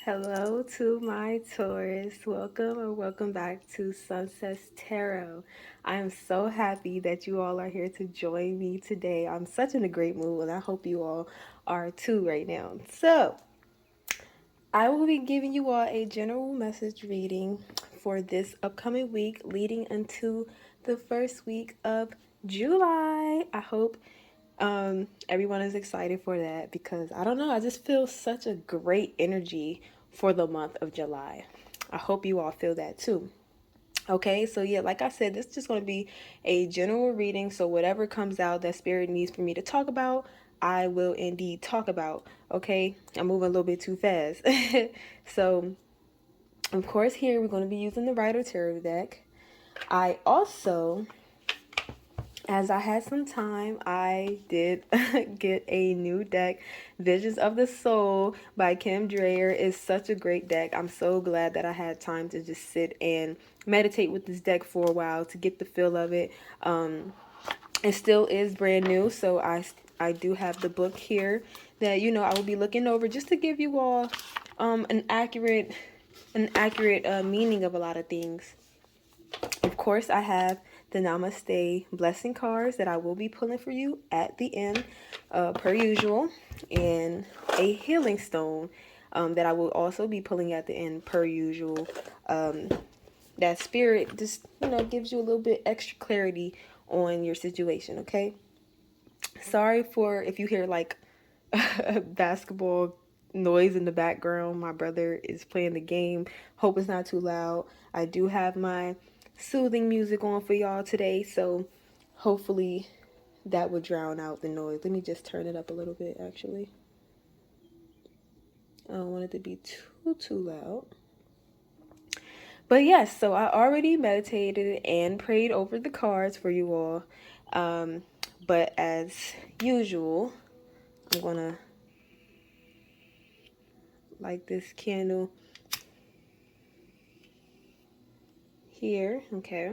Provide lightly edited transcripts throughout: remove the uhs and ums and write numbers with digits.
Hello to my Taurus. Welcome or welcome back to Sunsets Tarot. I am so happy that you all are here to join me today. I'm such in a great mood and I hope you all are too right now. So, I will be giving you all a general message reading for this upcoming week leading into the first week of July. I hope everyone is excited for that because I don't know, I just feel such a great energy for the month of July. I hope you all feel that too. Okay, so yeah, like I said, this is just going to be a general reading. So whatever comes out that spirit needs for me to talk about, I will indeed talk about. Okay, I'm moving a little bit too fast. So, of course, here we're going to be using the Rider Tarot deck. I also, as I had some time, I did get a new deck. Visions of the Soul by Kim Dreyer is such a great deck. I'm so glad that I had time to just sit and meditate with this deck for a while to get the feel of it. It still is brand new, so I do have the book here that I will be looking over just to give you all an accurate meaning of a lot of things. Of course, I have the Namaste blessing cards that I will be pulling for you at the end, per usual, and a healing stone that I will also be pulling at the end, per usual. That spirit just, gives you a little bit extra clarity on your situation, okay? Sorry for if you hear like basketball noise in the background. My brother is playing the game. Hope it's not too loud. I do have my soothing music on for y'all today, so hopefully that would drown out the noise. Let me just turn it up a little bit, actually. I don't want it to be too loud. But yes, so I already meditated and prayed over the cards for you all. But as usual, I'm gonna light this candle here, okay,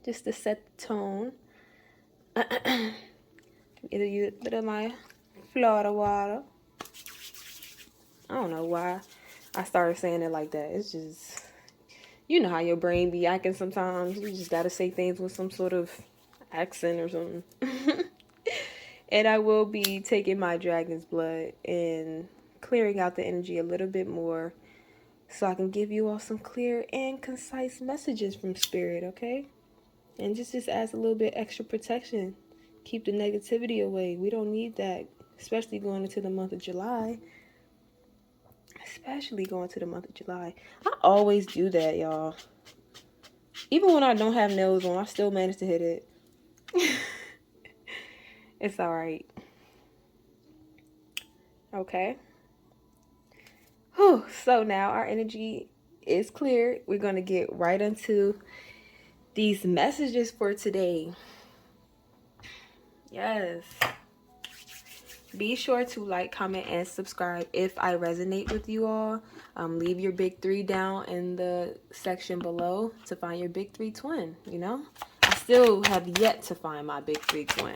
just to set the tone. Either use a bit of my Florida water. I don't know why I started saying it like that. It's just, you know how your brain be acting sometimes. You just gotta say things with some sort of accent or something. And I will be taking my dragon's blood and clearing out the energy a little bit more so I can give you all some clear and concise messages from spirit, okay? And just adds a little bit extra protection. Keep the negativity away. We don't need that, especially going into the month of July. Especially going to the month of July. I always do that, y'all. Even when I don't have nails on, I still manage to hit it. It's alright. Okay. Whew. So now our energy is clear. We're going to get right into these messages for today. Yes. Be sure to like, comment, and subscribe if I resonate with you all. Leave your big three down in the section below to find your big three twin, I still have yet to find my big three twin.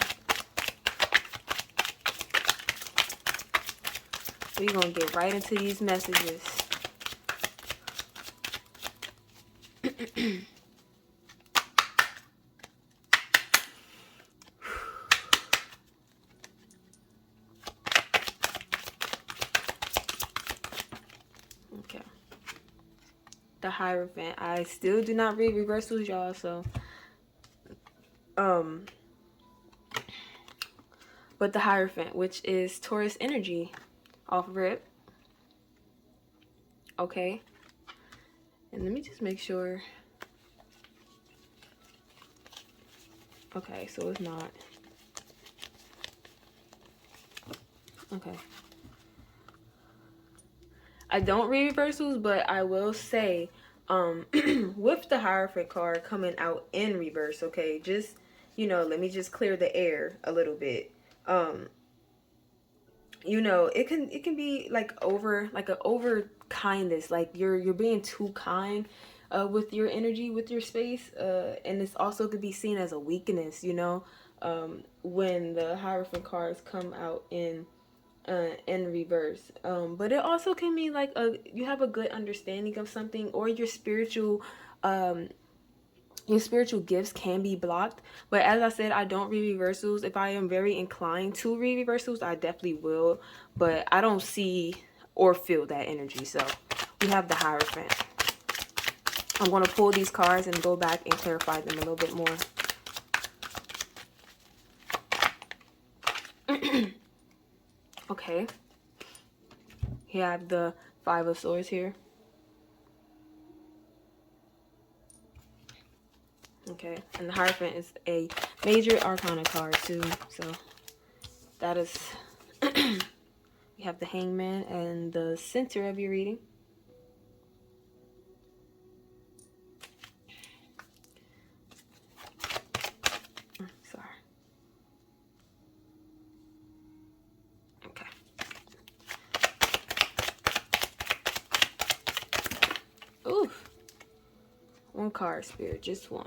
We're going to get right into these messages. Okay. The Hierophant. I still do not read reversals, y'all, so but the Hierophant, which is Taurus energy off rip. Okay. And let me just make sure. Okay, so it's not. Okay. I don't read reversals, but I will say, with the Hierophant card coming out in reverse, okay, just, let me just clear the air a little bit. It can be like an over kindness, like you're being too kind with your energy, with your space, and this also could be seen as a weakness, when the Hierophant cards come out in in reverse. But it also can mean like you have a good understanding of something, or um, your spiritual gifts can be blocked. But as I said, I don't read reversals. If I am very inclined to read reversals, I definitely will. But I don't see or feel that energy. So we have the Hierophant. I'm going to pull these cards and go back and clarify them a little bit more. Okay. You have the Five of Swords here. Okay. And the Hierophant is a major arcana card too. So that is... You have the Hangman and the center of your reading. Sorry. Okay. Oof. One card, Spirit. Just one.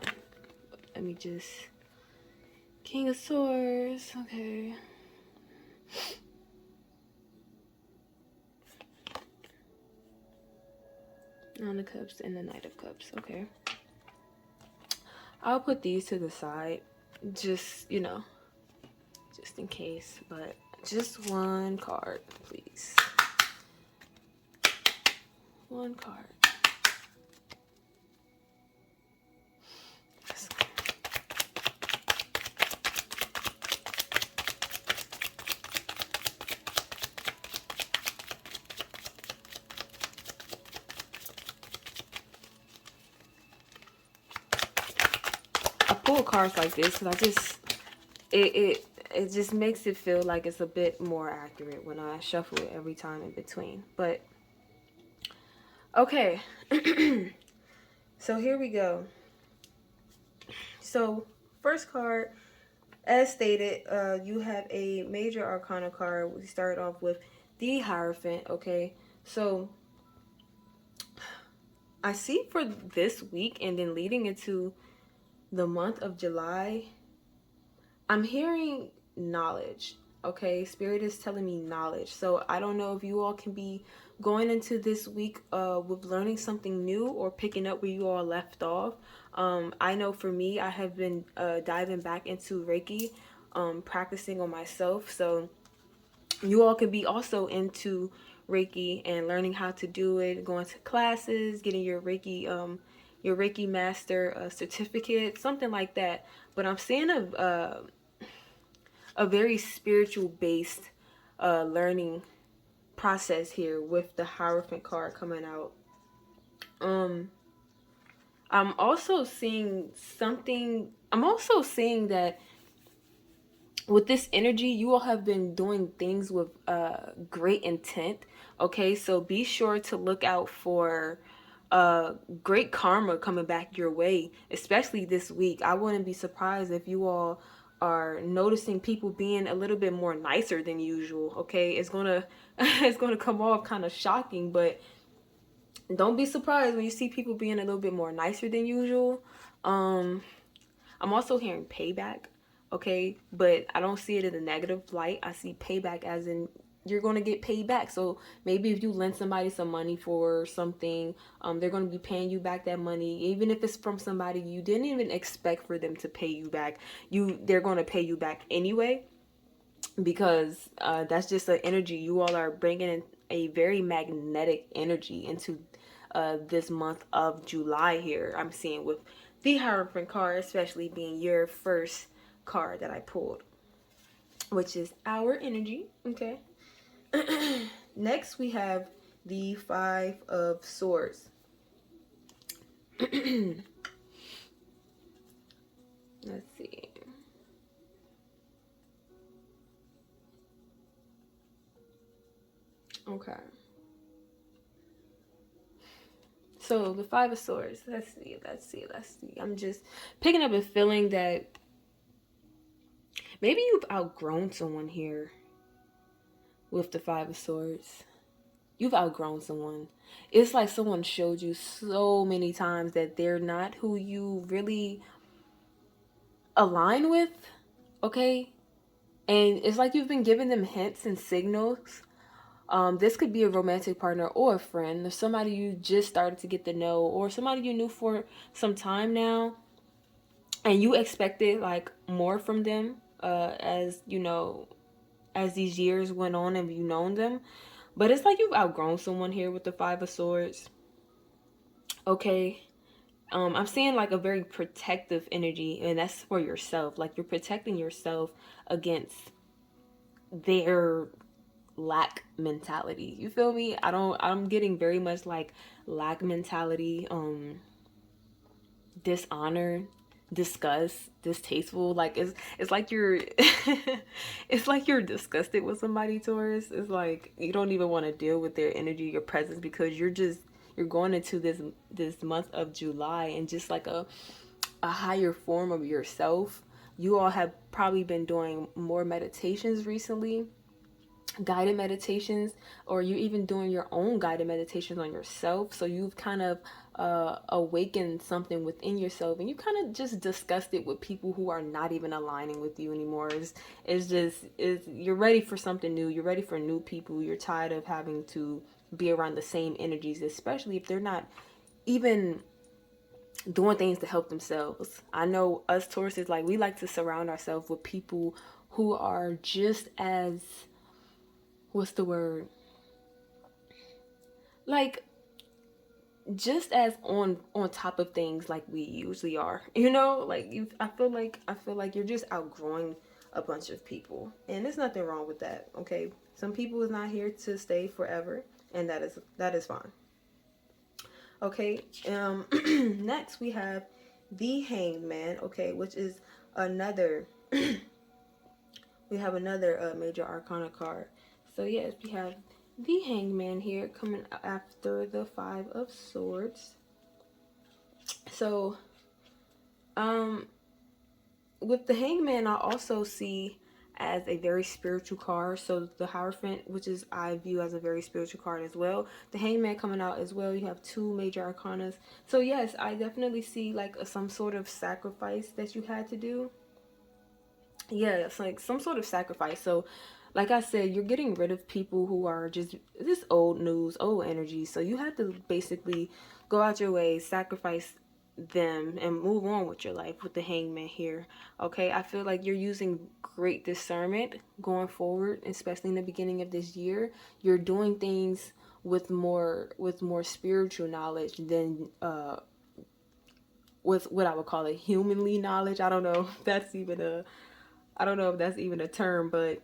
Let me just... King of Swords. Okay. Nine of Cups and the Knight of Cups. Okay. I'll put these to the side. Just, you know, just in case. But just one card, please. One card. I pull cards like this because I just it just makes it feel like it's a bit more accurate when I shuffle it every time in between. But okay. So here we go. So first card, as stated, you have a major arcana card. We start off with the Hierophant. Okay, so I see for this week and then leading into the month of July, I'm hearing knowledge. Okay, Spirit is telling me knowledge. So I don't know if you all can be going into this week with learning something new or picking up where you all left off. I know for me, I have been diving back into Reiki, practicing on myself. So you all could be also into Reiki and learning how to do it, going to classes, getting your Reiki master certificate, something like that. But I'm seeing a very spiritual based learning process here with the Hierophant card coming out. I'm also seeing that with this energy, you all have been doing things with great intent. Okay, so be sure to look out for great karma coming back your way, especially this week. I wouldn't be surprised if you all are noticing people being a little bit more nicer than usual. Okay, it's gonna it's gonna come off kind of shocking, but don't be surprised when you see people being a little bit more nicer than usual. I'm also hearing payback, okay? But I don't see it in a negative light. I see payback as in you're going to get paid back. So maybe if you lend somebody some money for something, they're going to be paying you back that money. Even if it's from somebody you didn't even expect for them to pay you back, they're going to pay you back anyway, because that's just an energy. You all are bringing in a very magnetic energy into this month of July here. I'm seeing with the Hierophant card, especially being your first card that I pulled, which is our energy. Okay. Next, we have the Five of Swords. Let's see. Okay. So the Five of Swords. Let's see. I'm just picking up a feeling that maybe you've outgrown someone here with the Five of Swords. You've outgrown someone. It's like someone showed you so many times that they're not who you really align with. Okay? And it's like you've been giving them hints and signals. This could be a romantic partner or a friend, or somebody you just started to get to know, or somebody you knew for some time now, and you expected like more from them, as you know, as these years went on and you known them. But it's like you've outgrown someone here with the Five of Swords. Okay. I'm seeing like a very protective energy, and that's for yourself. Like you're protecting yourself against their lack mentality. You feel me? I'm getting very much like lack mentality, dishonor, disgust, distasteful. Like it's like you're it's like you're disgusted with somebody, Taurus. It's like you don't even want to deal with their energy, your presence, because you're going into this month of July and just like a higher form of yourself. You all have probably been doing more meditations recently, guided meditations, or you're even doing your own guided meditations on yourself. So you've kind of awakened something within yourself, and you kind of just discussed it with people who are not even aligning with you anymore. It's just you're ready for something new. You're ready for new people. You're tired of having to be around the same energies, especially if they're not even doing things to help themselves. I know us Tauruses, like we like to surround ourselves with people who are just as, what's the word, like just as on top of things like we usually are, you know, like you I feel like you're just outgrowing a bunch of people, and there's nothing wrong with that. Okay, some people is not here to stay forever, and that is fine. Okay. Next we have the Hanged Man. Okay, which is another we have another major arcana card. So yes, we have the Hanged Man here coming after the Five of Swords. So um with the Hangman, I also see as a very spiritual card. So the Hierophant, which is I view as a very spiritual card as well. The Hangman coming out as well. You have two major arcanas. So yes, I definitely see like some sort of sacrifice that you had to do. Yeah, it's like some sort of sacrifice. So like I said, you're getting rid of people who are just this old news, old energy. So you have to basically go out your way, sacrifice them, and move on with your life with the Hangman here. Okay, I feel like you're using great discernment going forward, especially in the beginning of this year. You're doing things with more spiritual knowledge than with what I would call a humanly knowledge. I don't know if that's even a term, but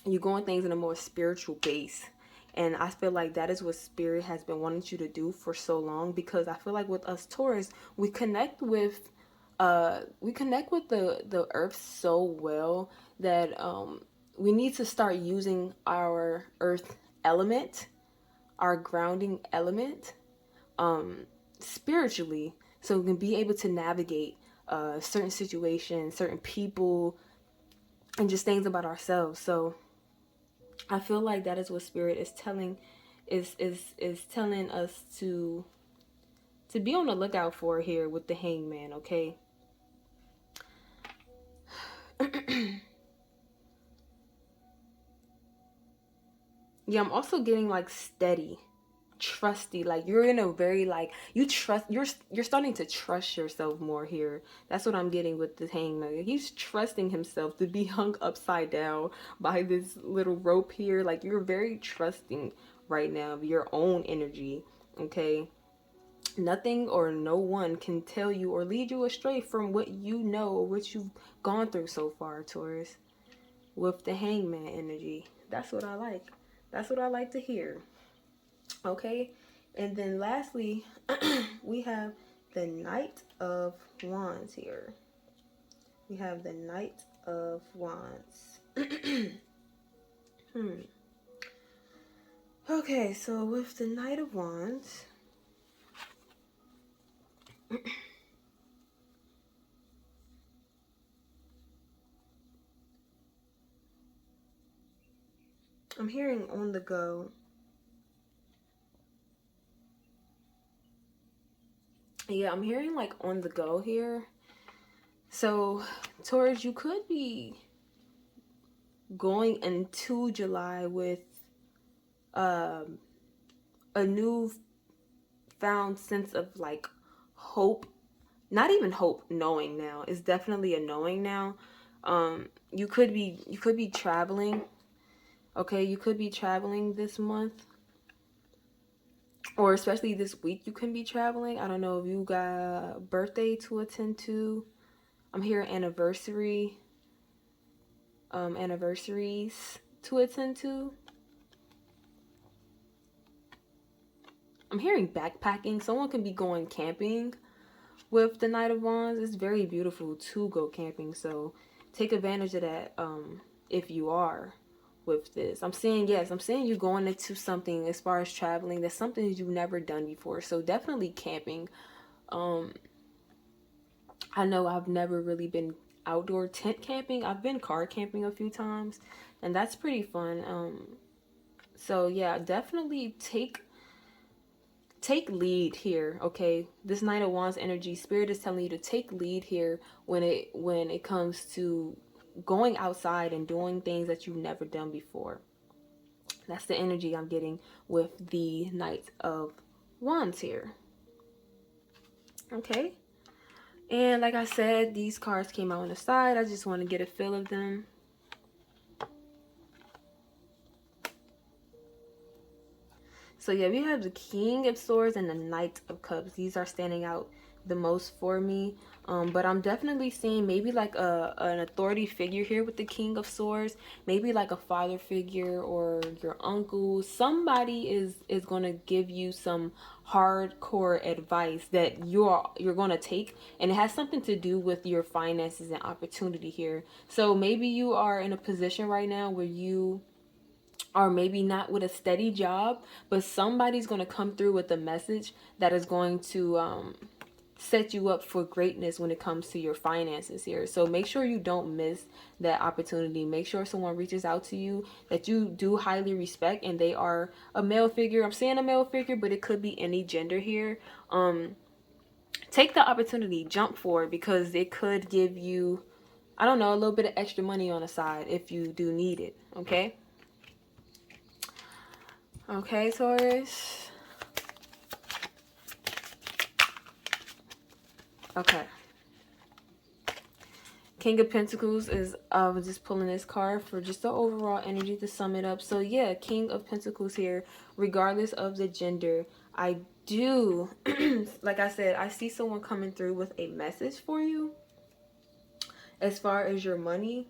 you're going things in a more spiritual base. And I feel like that is what spirit has been wanting you to do for so long, because I feel like with us Taurus, we connect with the earth so well that we need to start using our earth element, our grounding element, spiritually, so we can be able to navigate certain situations, certain people, and just things about ourselves. So I feel like that is what spirit is telling is telling us to be on the lookout for here with the Hangman. Okay. Yeah, I'm also getting like steady, trusty. Like you're in a very like you trust you're starting to trust yourself more here. That's what I'm getting with the Hangman. He's trusting himself to be hung upside down by this little rope here. Like you're very trusting right now of your own energy. Okay. Nothing or no one can tell you or lead you astray from what you know or what you've gone through so far, Taurus. With the Hangman energy. That's what I like. That's what I like to hear. Okay? And then lastly, we have the Knight of Wands here. We have the Knight of Wands. Okay, so with the Knight of Wands, I'm hearing on the go. Yeah, I'm hearing like on the go here. So, Taurus, you could be going into July with um, a new found sense of like hope. Not even hope, knowing now. It's definitely a knowing now. You could be traveling. Okay, you could be traveling this month, or especially this week. You can be traveling. I don't know if you got a birthday to attend to. I'm here anniversaries to attend to. I'm hearing backpacking. Someone can be going camping with the Knight of Wands. It's very beautiful to go camping, so take advantage of that if you are with this. I'm saying yes, I'm saying you going into something as far as traveling, that's something that you've never done before. So definitely camping. Um I know I've never really been outdoor tent camping. I've been car camping a few times, and that's pretty fun. So yeah, definitely take lead here, okay? This Knight of Wands energy, Spirit is telling you to take lead here when it comes to going outside and doing things that you've never done before. That's the energy I'm getting with the Knight of Wands here. Okay? And like I said, these cards came out on the side. I just want to get a feel of them. So yeah, we have the King of Swords and the Knight of Cups. These are standing out the most for me. But I'm definitely seeing maybe like an authority figure here with the King of Swords. Maybe like a father figure or your uncle. Somebody is going to give you some hardcore advice that you're going to take, and it has something to do with your finances and opportunity here. So maybe you are in a position right now where you or maybe not with a steady job, but somebody's going to come through with a message that is going to set you up for greatness when it comes to your finances here. So make sure you don't miss that opportunity. Make sure someone reaches out to you that you do highly respect and they are a male figure. I'm saying a male figure, but it could be any gender here. Take the opportunity, jump for it, because it could give you, I don't know, a little bit of extra money on the side if you do need it. Okay? Okay, Taurus. Okay. King of Pentacles is, I was just pulling this card for just the overall energy to sum it up. So yeah, King of Pentacles here, regardless of the gender. I do, like I said, I see someone coming through with a message for you as far as your money.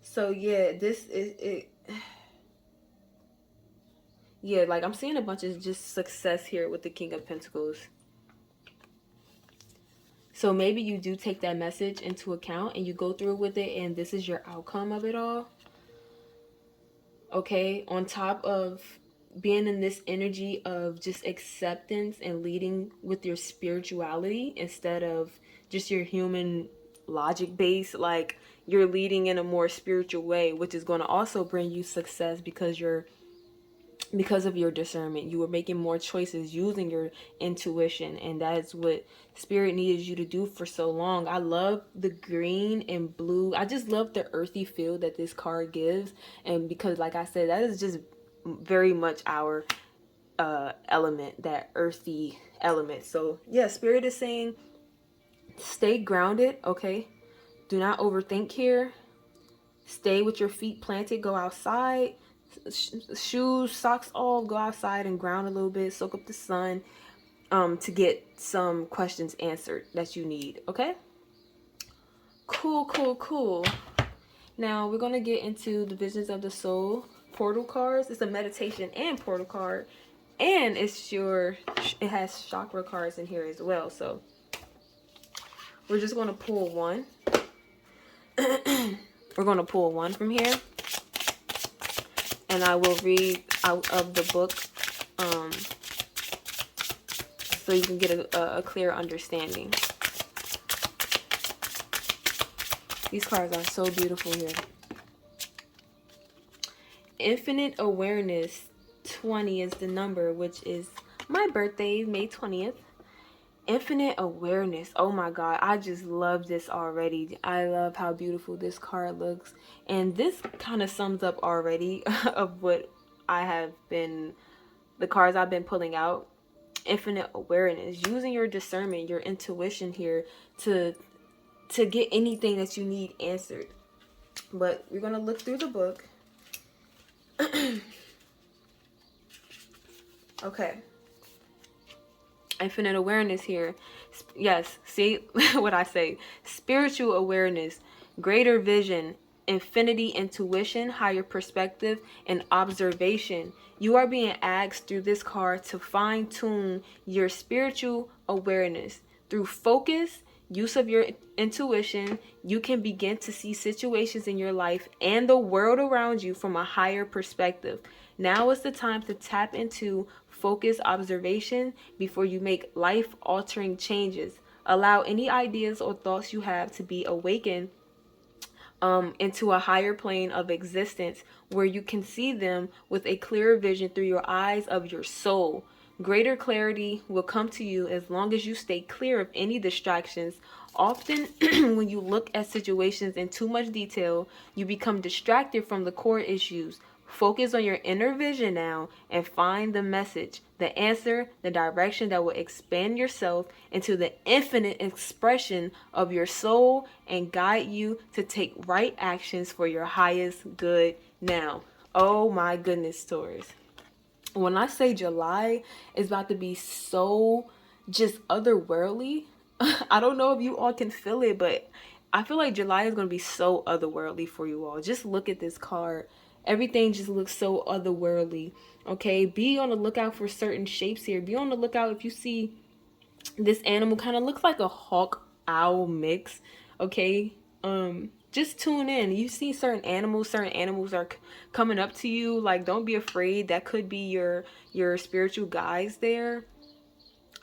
So yeah, this is it. Yeah, like I'm seeing a bunch of just success here with the King of Pentacles. So maybe you do take that message into account and you go through with it, and this is your outcome of it all. Okay, on top of being in this energy of just acceptance and leading with your spirituality instead of just your human logic base, like you're leading in a more spiritual way, which is going to also bring you success because of your discernment. You were making more choices using your intuition, and that's what Spirit needed you to do for so long. I love the green and blue. I just love the earthy feel that this card gives, and because like I said, that is just very much our element, that earthy element. So yeah, Spirit is saying stay grounded. Okay, do not overthink here. Stay with your feet planted. Go outside, shoes, socks off, go outside and ground a little bit, soak up the sun, to get some questions answered that you need. Okay, cool. Now we're gonna get into the Visions of the Soul portal cards. It's a meditation and portal card, and it has chakra cards in here as well. So we're just gonna pull one. We're gonna pull one from here, and I will read out of the book so you can get a clear understanding. These cards are so beautiful here. Infinite Awareness 20 is the number, which is my birthday, May 20th. Infinite awareness. Oh my God, I just love this already. I love how beautiful this card looks. And this kind of sums up already of what I have been, the cards I've been pulling out. Infinite awareness, using your discernment, your intuition here to get anything that you need answered. But we're going to look through the book. Okay. Infinite awareness here. Yes, see what I say. Spiritual awareness, greater vision, infinity intuition, higher perspective, and observation. You are being asked through this card to fine-tune your spiritual awareness. Through focus, use of your intuition, you can begin to see situations in your life and the world around you from a higher perspective. Now is the time to tap into focused observation before you make life-altering changes. Allow any ideas or thoughts you have to be awakened into a higher plane of existence where you can see them with a clearer vision through your eyes of your soul. Greater clarity will come to you as long as you stay clear of any distractions. Often, when you look at situations in too much detail, you become distracted from the core issues. Focus on your inner vision now and find the message, the answer, the direction that will expand yourself into the infinite expression of your soul and guide you to take right actions for your highest good now. Oh my goodness, Taurus. When I say July is about to be so just otherworldly, I don't know if you all can feel it, but I feel like July is going to be so otherworldly for you all. Just look at this card. Everything just looks so otherworldly. Okay, be on the lookout for certain shapes here. Be on the lookout if you see this animal kind of looks like a hawk owl mix. Okay, just tune in. You see certain animals are coming up to you. Like, don't be afraid. That could be your spiritual guides there.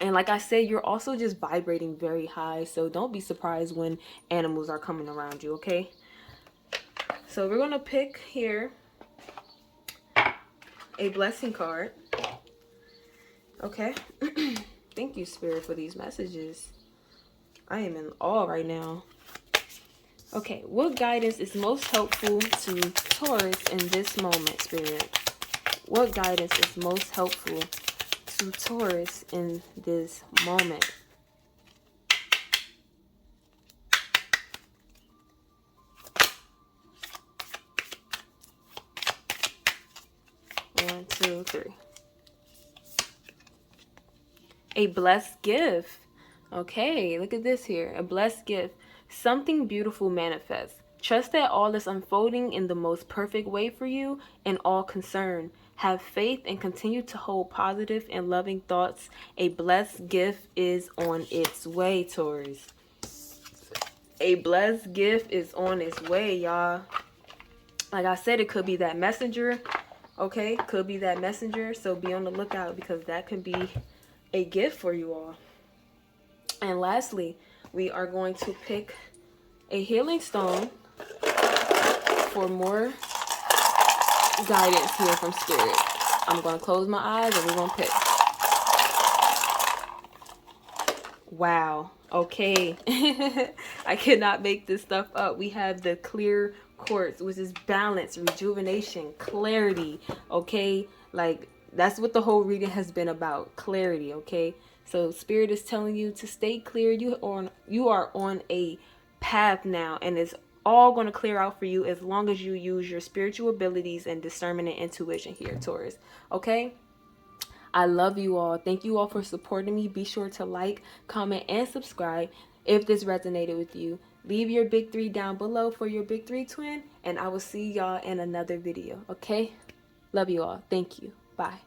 And like I said, you're also just vibrating very high, so don't be surprised when animals are coming around you. Okay, so we're gonna pick here a blessing card. Okay. Thank you, Spirit, for these messages. I am in awe right now. Okay, what guidance is most helpful to Taurus in this moment, Spirit? What guidance is most helpful to Taurus in this moment? One, two, three. A blessed gift. Okay, look at this here. A blessed gift. Something beautiful manifests. Trust that all is unfolding in the most perfect way for you and all concerned. Have faith and continue to hold positive and loving thoughts. A blessed gift is on its way, Taurus. A blessed gift is on its way, y'all. Like I said, it could be that messenger. Okay, could be that messenger. So be on the lookout because that could be a gift for you all. And lastly, we are going to pick a healing stone for more guidance here from Spirit. I'm going to close my eyes and we're going to pick. Wow. Okay. I cannot make this stuff up. We have the clear quartz, which is balance, rejuvenation, clarity. Okay. Like, that's what the whole reading has been about. Clarity. Okay. So Spirit is telling you to stay clear. You are on a path now, and it's all going to clear out for you as long as you use your spiritual abilities and discernment and intuition here, Taurus. Okay? I love you all. Thank you all for supporting me. Be sure to like, comment, and subscribe if this resonated with you. Leave your big 3 down below for your big 3 twin, and I will see y'all in another video. Okay? Love you all. Thank you. Bye.